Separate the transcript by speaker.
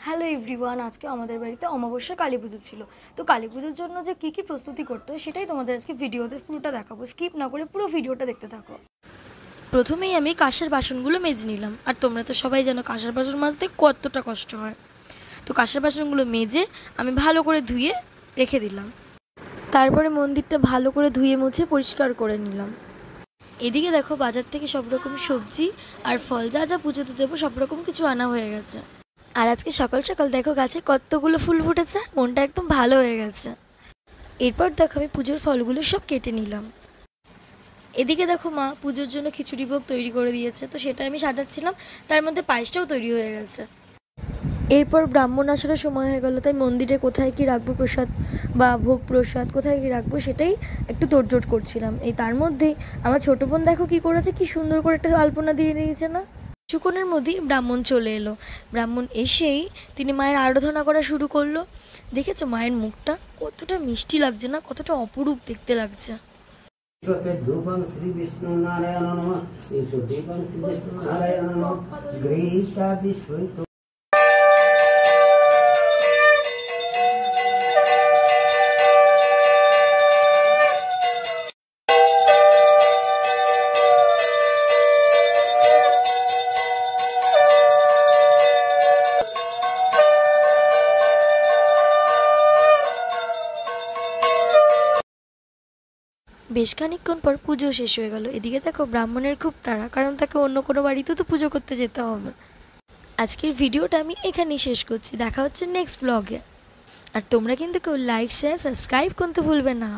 Speaker 1: Hello everyone, আজকে আমাদের বাড়িতে অমাবস্যা কালী পুজো ছিল। তো কালী পুজোর জন্য যে কী প্রস্তুতি করতে হয় সেটাই তোমাদের আজকে ভিডিওতে পুরোটা দেখাবো। স্কিপ না করে পুরো ভিডিওটা দেখতে থাকো। প্রথমেই আমি কাঁসার বাসনগুলো মেজে নিলাম। আর তোমরা তো সবাই জানো কাঁসার বাসন মাজতে কতটা কষ্ট হয়। তো কাঁসার বাসনগুলো মেজে আমি ভালো করে ধুয়ে রেখে দিলাম। তারপরে মন্দিরটা ভালো করে ধুয়ে মুছে পরিষ্কার করে নিলাম। এদিকে দেখো বাজার থেকে সব রকম সবজি আর ফল যা যা পুজোতে দেবো সব রকম কিছু আনা হয়ে গেছে। আর আজকে সকাল সকাল দেখো গাছে কতগুলো ফুল ফুটেছে, মনটা একদম ভালো হয়ে গেছে। এরপর দেখো আমি পুজোর ফলগুলো সব কেটে নিলাম। এদিকে দেখো মা পুজোর জন্য খিচুড়ি ভোগ তৈরি করে দিয়েছে, তো সেটা আমি সাজাচ্ছিলাম। তার মধ্যে পায়েসটাও তৈরি হয়ে গেছে। এরপর ব্রাহ্মণ আসারও সময় হয়ে গেল, তাই মন্দিরে কোথায় কি রাখবো প্রসাদ বা ভোগ প্রসাদ কোথায় কি রাখবো সেটাই একটু তোড়জোড় করছিলাম। এই তার মধ্যেই আমার ছোটো বোন দেখো কি করেছে, কি সুন্দর করে একটা আলপনা দিয়ে দিয়েছে না। কিছুক্ষণের মধ্যেই ব্রাহ্মণ চলে এলো। ব্রাহ্মণ এসেই তিনি মায়ের আরাধনা করা শুরু করলো। দেখেছো মায়ের মুখটা কতটা মিষ্টি লাগছে না, কতটা অপরূপ দেখতে লাগছে। বেশ খানিকক্ষণ পর পুজো শেষ হয়ে গেল। এদিকে দেখো ব্রাহ্মণের খুব তাড়া, কারণ তাকে অন্য কোনো বাড়িতেও তো পুজো করতে যেতে হবে। আজকের ভিডিওটা আমি এখানেই শেষ করছি। দেখা হচ্ছে নেক্সট ব্লগে। আর তোমরা কিন্তু কেউ লাইক শেয়ার সাবস্ক্রাইব করতে ভুলবে না।